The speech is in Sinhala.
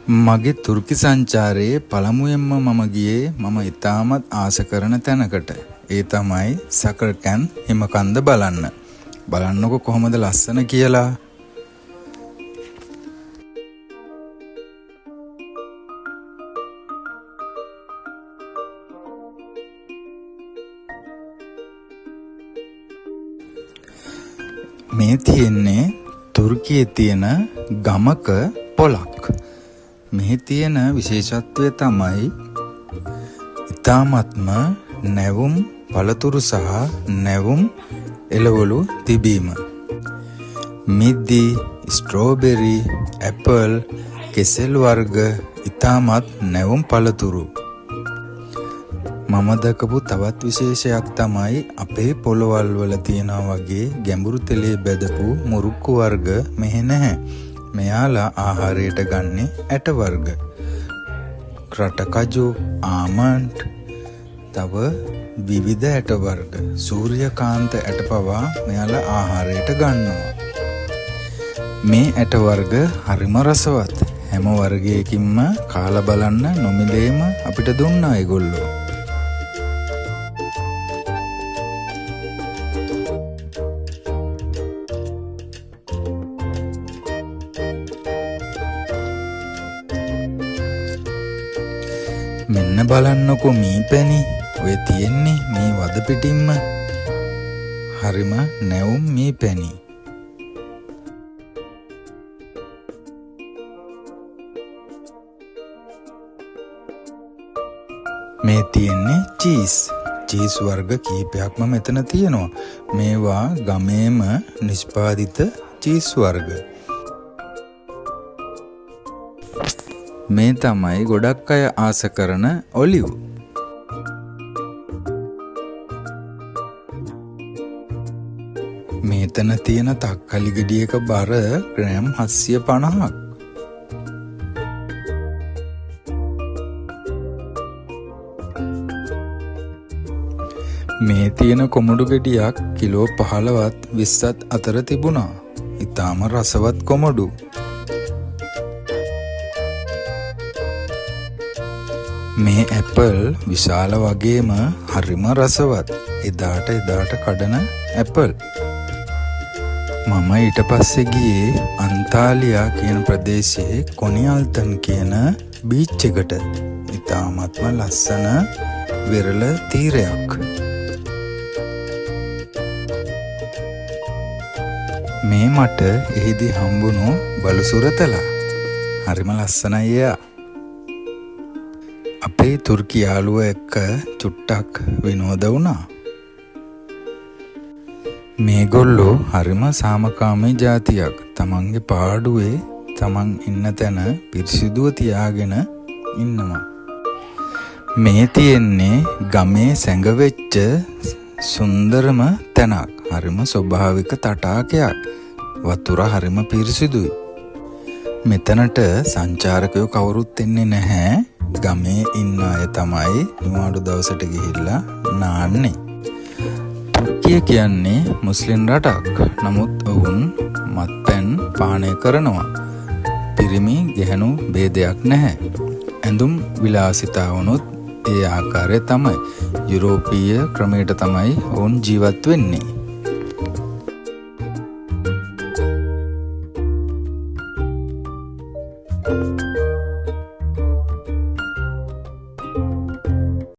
මගේ තුර්කි සංචාරයේ පළමුවෙන්ම මම ගියේ මම ඉතාමත් ආස කරන තැනකට. ඒ තමයි සකර්කැන් හිමකන්ද බලන්න. බලන්නකො කොහොමද ලස්සන කියලා. මේ තියෙන්නේ තුර්කියේ තියෙන ගමක පොලක්. මෙහි තියෙන විශේෂත්වය තමයි ඉතාමත්ම නැවුම් පළතුරු සහ නැවුම් එළවලු තිබීම. මිදි, ස්ට්‍රෝබෙරි, ඇපල්, කෙසෙල් වර්ග ඉතාමත් නැවුම් පළතුරු. මම දැකපු තවත් විශේෂයක් තමයි අපේ පොළවල් වල තියෙනා වගේ ගැඹුරු තෙලේ බැදපු මුරුක්කු වර්ග මෙහෙ නැහැ. මෙයාලා ආහාරයට ගන්නේ ඇට වර්ග. ක්‍රටකජු, ආමන්ඩ්, තව විවිධ ඇට වර්ග. සූර්යකාන්ත ඇට පවා මෙයාලා ආහාරයට ගන්නවා. මේ ඇට වර්ග හරිම රසවත්. හැම වර්ගයකින්ම කාලා බලන්න නොමිලේම අපිට දුන්නා ඒගොල්ලෝ. මෙන්න බලන්නකො මී පැණි. ඔය තියෙන්නේ මේ වද පිටින්ම. හරිම නැවුම් මී පැණි. මේ තියෙන්නේ චීස් වර්ග කීපයක්ම මෙතන තියෙනවා. මේවා ගමේම නිෂ්පාදිත චීස් වර්ග. මේ තමයි ගොඩක් අය ආස කරන ඔලිව්. මේතන තියෙන තක්කලි ගෙඩියක බර ග්‍රෑම් 750ක්. මේ තියෙන කොමඩු ගෙඩියක් කිලෝ 15ත් 20ත් අතර තිබුණා. ඊටාම රසවත් කොමඩු. මේ ඇපල් විශාල වගේම හරිම රසවත්. එදාට කඩන ඇපල්. මම ඊට පස්සේ ගියේ අන්තාලියා කියන ප්‍රදේශයේ කොනියල්තන් කියන බීච් එකට. ඉතාමත්ම ලස්සන විරල තීරයක්. මේ මට එහිදී හම්බුණු බලුසුරතලා. හරිම ලස්සනයි එයා. අපේ තුර්කි යාළුවෝ එක්ක චුට්ටක් විනෝද වුණා. මේගොල්ලෝ හරිම සාමකාමී ජාතියක්. තමන්ගේ පාඩුවේ තමන් ඉන්න තැන පිරිසිදුව තියාගෙන ඉන්නවා. මේ තියෙන්නේ ගමේ සැඟවෙච්ච සුන්දරම තැනක්. හරිම ස්වභාවික තටාකයක්. වතුර හරිම පිරිසිදුයි. මෙතනට සංචාරකයෝ කවුරුත් එන්නේ නැහැ. ගමේ ඉන්න අය තමයි නිවාඩු දවසට ගිහිල්ලා නාන්නේ. තුර්කිය කියන්නේ මුස්ලිම් රටක්. නමුත් ඔවුන් මත්පැන් පානය කරනවා. පිරිමි ගැහැණු ભેදයක් නැහැ. ඇඳුම් විලාසිතාවනොත් ඒ ආකාරය තමයි. යුරෝපීය ක්‍රමයට තමයි ඔවුන් ජීවත් වෙන්නේ.